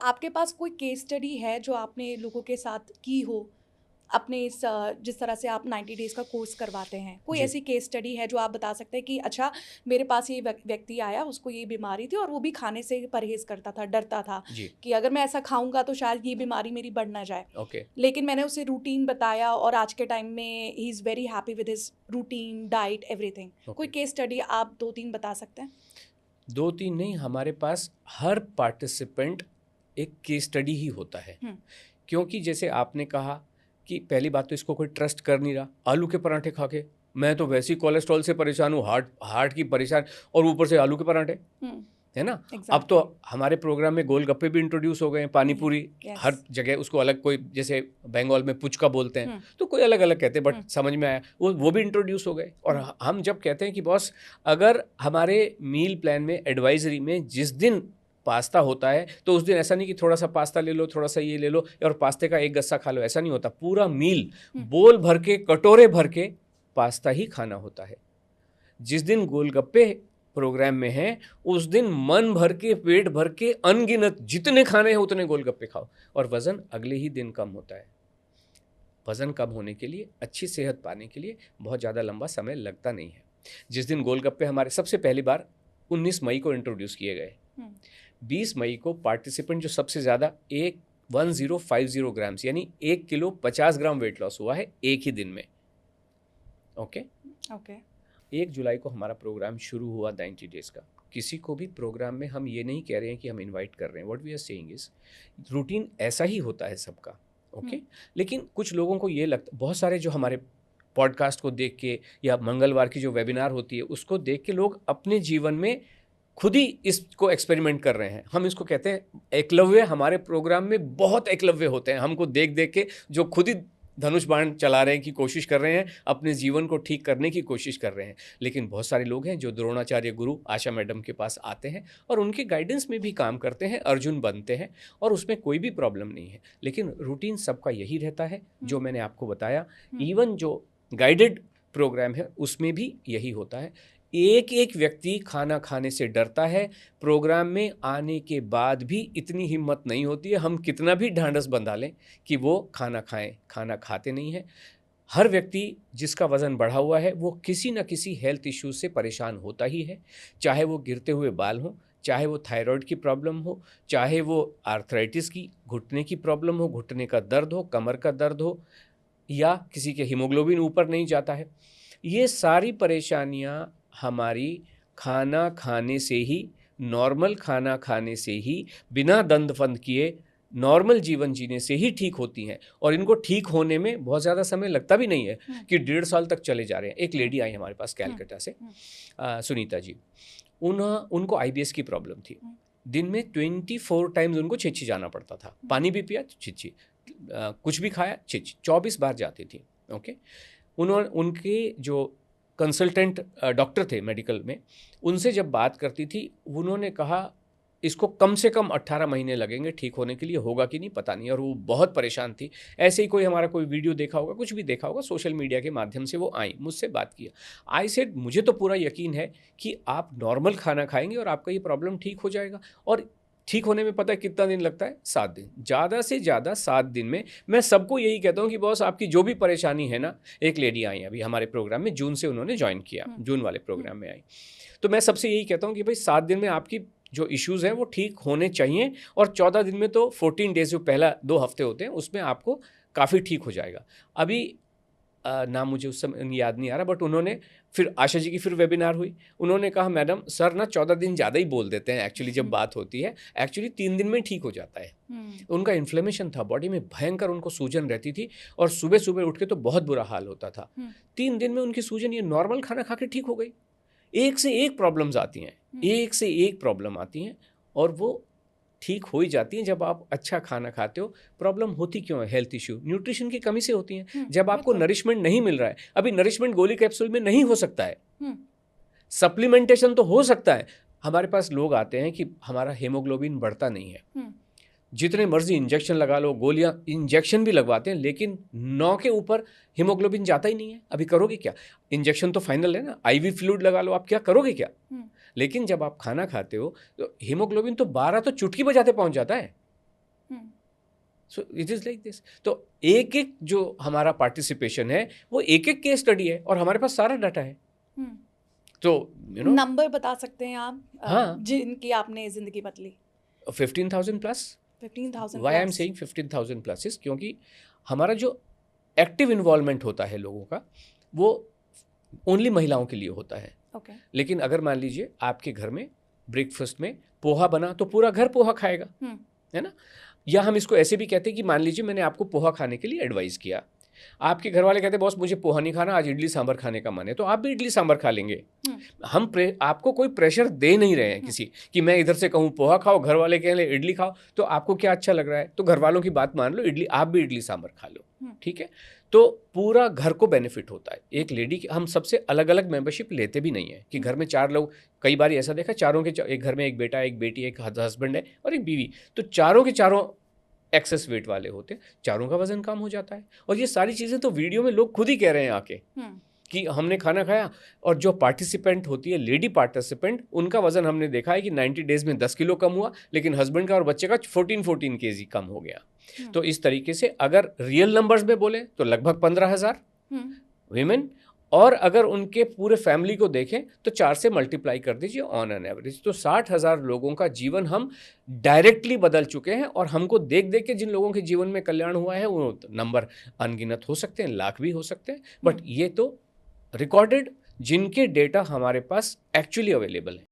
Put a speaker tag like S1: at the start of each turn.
S1: आपके पास कोई case study है जो आपने लोगों के साथ की हो अपने इस जिस तरह से आप 90 डेज़ का कोर्स करवाते हैं, कोई
S2: जी,
S1: ऐसी केस स्टडी है जो आप बता सकते हैं कि अच्छा मेरे पास ये व्यक्ति आया, उसको ये बीमारी थी और वो भी खाने से परहेज़ करता था, डरता था
S2: जी,
S1: कि अगर मैं ऐसा खाऊँगा तो शायद ये बीमारी मेरी बढ़ ना जाए।
S2: ओके,
S1: लेकिन मैंने उसे रूटीन बताया और आज के टाइम में he is very happy with his routine, diet, everything. कोई
S2: ओके।
S1: केस स्टडी आप 2-3 बता सकते हैं?
S2: 2-3 नहीं, हमारे पास हर पार्टिसिपेंट एक केस स्टडी ही होता है।
S1: हुँ,
S2: क्योंकि जैसे आपने कहा कि पहली बात तो इसको कोई ट्रस्ट कर नहीं रहा। आलू के पराठे खा के, मैं तो वैसे ही कोलेस्ट्रॉल से परेशान हूँ, हार्ट हार्ट की परेशान और ऊपर से आलू के पराठे,
S1: हुँ,
S2: है ना? अब तो
S1: एग्ज़ैक्टली।
S2: हमारे प्रोग्राम में गोलगप्पे भी इंट्रोड्यूस हो गए हैं, पानी
S1: या
S2: पूरी
S1: यस।
S2: हर जगह उसको अलग कोई जैसे बंगाल में पुचका बोलते हैं,
S1: हुँ,
S2: तो कोई अलग-अलग कहते हैं बट
S1: हुँ,
S2: समझ में आया। वो भी इंट्रोड्यूस हो गए और
S1: हुँ,
S2: हम जब कहते हैं कि बॉस अगर हमारे मील प्लान में एडवाइज़री में जिस दिन पास्ता होता है, तो उस दिन ऐसा नहीं कि थोड़ा-सा पास्ता ले लो, थोड़ा-सा ये ले लो और पास्ते का एक गस्सा खा लो, ऐसा नहीं होता। पूरा मील
S1: हुँ,
S2: बोल भर के, कटोरे भर के पास्ता ही खाना होता है। जिस दिन गोलगप्पे प्रोग्राम में हैं, उस दिन मन भर के, पेट भर के, अनगिनत जितने खाने हैं उतने गोलगप्पे खाओ और वज़न अगले ही दिन कम होता है। वज़न कम होने के लिए, अच्छी सेहत पाने के लिए बहुत ज़्यादा लंबा समय लगता नहीं है। जिस दिन गोलगप्पे हमारे सबसे पहली बार 19 मई को इंट्रोड्यूस किए गए।
S1: हुँ,
S2: 20 मई को पार्टिसिपेंट जो सबसे ज़्यादा 1050 ग्राम्स यानी 1 किलो 50 ग्राम वेट लॉस हुआ है एक ही दिन में। ओके?
S1: ओके।
S2: 1 जुलाई को हमारा प्रोग्राम शुरू हुआ 90 डेज़ का। किसी को भी प्रोग्राम में हम ये नहीं कह रहे हैं कि हम इनवाइट कर रहे हैं। What we are saying is routine ऐसा ही होता है सबका,
S1: हुँ,
S2: ओके? लेकिन कुछ लोगों को ये लगता बहुत सारे जो हमारे पॉडकास्ट को देख के या मंगलवार की जो वेबिनार होती है, उसको देख के लोग अपने जीवन में खुद ही इसको एक्सपेरिमेंट कर रहे हैं। हम इसको कहते हैं एकलव्य हमारे प्रोग्राम में बहुत एकलव्य होते हैं। हमको देख-देख के जो खुद ही धनुष बाण चला रहे हैं की कोशिश कर रहे हैं, अपने जीवन को ठीक करने की कोशिश कर रहे हैं। लेकिन बहुत सारे लोग हैं जो द्रोणाचार्य गुरु आशा मैडम के पास आते हैं और उनके गाइडेंस में भी काम करते हैं, अर्जुन बनते हैं और उसमें कोई भी प्रॉब्लम नहीं है। लेकिन रूटीन सबका यही रहता है,
S1: हुँ,
S2: जो मैंने आपको बताया।
S1: हुँ,
S2: इवन जो गाइडेड प्रोग्राम है, उसमें भी यही होता है। एक-एक व्यक्ति खाना खाने से डरता है, प्रोग्राम में आने के बाद भी इतनी हिम्मत नहीं होती है, हम कितना भी ढाँढस बंधा लें कि वो खाना खाएँ, खाना खाते नहीं हैं। हर व्यक्ति जिसका वज़न बढ़ा हुआ है, वो किसी न किसी हेल्थ इश्यूज़ से परेशान होता ही है, चाहे वो गिरते हुए बाल हों, चाहे वो थायरॉइड की प्रॉब्लम हो, चाहे वो आर्थराइटिस की, घुटने की प्रॉब्लम हो, घुटने का दर्द हो, कमर का दर्द हो या किसी के हीमोग्लोबिन ऊपर नहीं जाता है। ये सारी परेशानियाँ हमारी खाना खाने से ही, नॉर्मल खाना खाने से ही, बिना दंद-फंद किए नॉर्मल जीवन जीने से ही ठीक होती हैं और इनको ठीक होने में बहुत ज़्यादा समय लगता भी नहीं है
S1: हुँ,
S2: कि 1.5 साल तक चले जा रहे हैं। एक
S1: हुँ,
S2: लेडी आई हमारे पास
S1: हुँ,
S2: कैलकाटा से
S1: हुँ,
S2: सुनीता जी। उनको आईबीएस की प्रॉब्लम थी।
S1: हुँ,
S2: दिन में 24 टाइम्स उनको छिछी जाना पड़ता था।
S1: हुँ,
S2: पानी भी पिया, छिछी। कुछ भी खाया, छिछी। 24 बार जाती थी, ओके? उनके जो कंसल्टेंट डॉक्टर थे मेडिकल में, उनसे जब बात करती थी, उन्होंने कहा इसको कम से कम 18 महीने लगेंगे ठीक होने के लिए, होगा कि नहीं पता नहीं और वो बहुत परेशान थी। ऐसे ही कोई हमारा कोई वीडियो देखा होगा, कुछ भी देखा होगा, सोशल मीडिया के माध्यम से वो आईं, मुझसे बात किया। आई सेड मुझे तो पूरा यकीन है कि आप नॉर्मल खाना खाएँगे और आपका ये प्रॉब्लम ठीक हो जाएगा और ठीक होने में पता है कितना दिन लगता है? 7 दिन। ज़्यादा से ज़्यादा 7 दिन में मैं सबको यही कहता हूँ कि बॉस आपकी जो भी परेशानी है ना, एक लेडी आई अभी हमारे प्रोग्राम में, जून से उन्होंने जॉइन किया,
S1: हुँ,
S2: जून वाले
S1: हुँ,
S2: प्रोग्राम में आई। तो मैं सबसे यही कहता हूँ कि भाई 7 दिन में आपकी जो इश्यूज़ हैं वो ठीक होने चाहिए और 14 दिन में तो 14 डेज़ जो पहला 2 हफ्ते होते हैं उसमें आपको काफ़ी ठीक हो जाएगा। अभी नाम मुझे उस समय याद नहीं आ रहा बट उन्होंने फिर आशा जी की फिर वेबिनार हुई। उन्होंने कहा मैडम सर ना 14 दिन ज़्यादा ही बोल देते हैं एक्चुअली जब
S1: हुँ,
S2: बात होती है। एक्चुअली 3 दिन में ठीक हो जाता है।
S1: हुँ,
S2: उनका इन्फ्लेमेशन था, बॉडी में भयंकर उनको सूजन रहती थी और सुबह-सुबह उठ के तो बहुत बुरा हाल होता था।
S1: हुँ,
S2: 3 दिन में उनकी सूजन ये नॉर्मल खाना खा के ठीक हो गई। एक से एक प्रॉब्लम्स आती हैं,
S1: हुँ,
S2: एक से एक प्रॉब्लम आती हैं और वो ठीक हो ही जाती हैं जब आप अच्छा खाना खाते हो। प्रॉब्लम होती क्यों है हेल्थ इश्यू? न्यूट्रिशन की कमी से होती हैं।
S1: हुँ,
S2: जब आपको
S1: बिल्कुल।
S2: नरिशमेंट नहीं मिल रहा है, अभी नरिशमेंट गोली कैप्सूल में नहीं हो सकता है,
S1: हुँ,
S2: सप्लीमेंटेशन तो हो सकता है। हमारे पास लोग आते हैं कि हमारा हीमोग्लोबिन बढ़ता नहीं है।
S1: हुँ,
S2: जितने मर्ज़ी इंजेक्शन लगा लो, गोलियाँ इंजेक्शन भी लगवाते हैं लेकिन 9 के ऊपर हीमोग्लोबिन जाता ही नहीं है। अभी करोगे क्या? इंजेक्शन तो फाइनल है ना, आईवी फ्लूइड लगा लो, आप क्या करोगे क्या?
S1: हुँ,
S2: लेकिन जब आप खाना खाते हो तो हीमोग्लोबिन तो 12 तो चुटकी बजाते पहुँच जाता है। So it is like this. तो एक एक जो हमारा पार्टिसिपेशन है वो एक एक केस स्टडी है और हमारे पास सारा डाटा है। तो यू नो
S1: नंबर बता सकते हैं आप
S2: हाँ।
S1: जिनकी आपने जिंदगी बदली?
S2: 15,000 plus.
S1: 15,000
S2: why I am
S1: plus.
S2: Saying 15,000 plus is क्योंकि हमारा जो एक्टिव इन्वॉल्वमेंट होता है लोगों का वो ओनली महिलाओं के लिए होता है।
S1: ओके।
S2: लेकिन अगर मान लीजिए आपके घर में ब्रेकफास्ट में पोहा बना तो पूरा घर पोहा खाएगा, है ना। या हम इसको ऐसे भी कहते हैं कि मान लीजिए मैंने आपको पोहा खाने के लिए एडवाइस किया, आपके घर वाले कहते हैं बॉस मुझे पोहा नहीं खाना, आज इडली सांभर खाने का मन है, तो आप भी इडली सांभर खा लेंगे। हम आपको कोई प्रेशर दे नहीं रहे हैं किसी कि मैं इधर से कहूँ पोहा खाओ, घर वाले कहें इडली खाओ, तो आपको क्या अच्छा लग रहा है तो घर वालों की बात मान लो, इडली आप भी इडली सांभर खा लो, ठीक है। तो पूरा घर को बेनिफिट होता है। एक लेडी की हम सबसे अलग अलग मेंबरशिप लेते भी नहीं है कि घर में 4 लोग, कई बार ऐसा देखा चारों के एक घर में एक बेटा, एक बेटी, एक हस्बैंड है और एक बीवी, तो चारों के चारों एक्सेस वेट वाले होते हैं, चारों का वजन कम हो जाता है। और ये सारी चीज़ें तो वीडियो में लोग खुद ही कह रहे हैं आके कि हमने खाना खाया और जो पार्टिसिपेंट होती है लेडी पार्टिसिपेंट, उनका वजन हमने देखा है कि 90 डेज में 10 किलो कम हुआ, लेकिन हस्बैंड का और बच्चे का 14 केजी कम हो गया। तो इस तरीके से अगर रियल नंबर्स में बोले तो लगभग 15,000 वीमेन, और अगर उनके पूरे फैमिली को देखें तो 4 से मल्टीप्लाई कर दीजिए ऑन एन एवरेज, तो 60,000 लोगों का जीवन हम डायरेक्टली बदल चुके हैं। और हमको देख देख के जिन लोगों के जीवन में कल्याण हुआ है वो नंबर अनगिनत हो सकते हैं, लाख भी हो सकते हैं, बट ये तो रिकॉर्डेड जिनके डेटा हमारे पास एक्चुअली अवेलेबल है।